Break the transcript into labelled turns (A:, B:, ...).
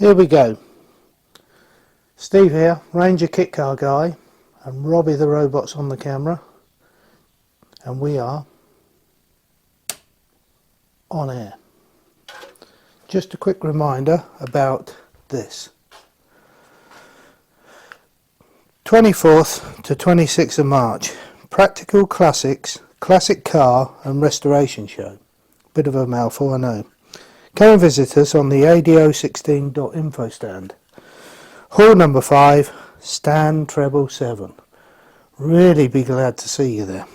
A: Here we go. Steve here, Ranger Kit Car Guy, and Robbie the Robot's on the camera, and we are on air. Just a quick reminder about this. 24th to 26th of March, Practical Classics, Classic Car and Restoration Show. Bit of a mouthful, I know. Come and visit us on the ADO16.info stand. Hall number 5, stand treble 7. Really be glad to see you there.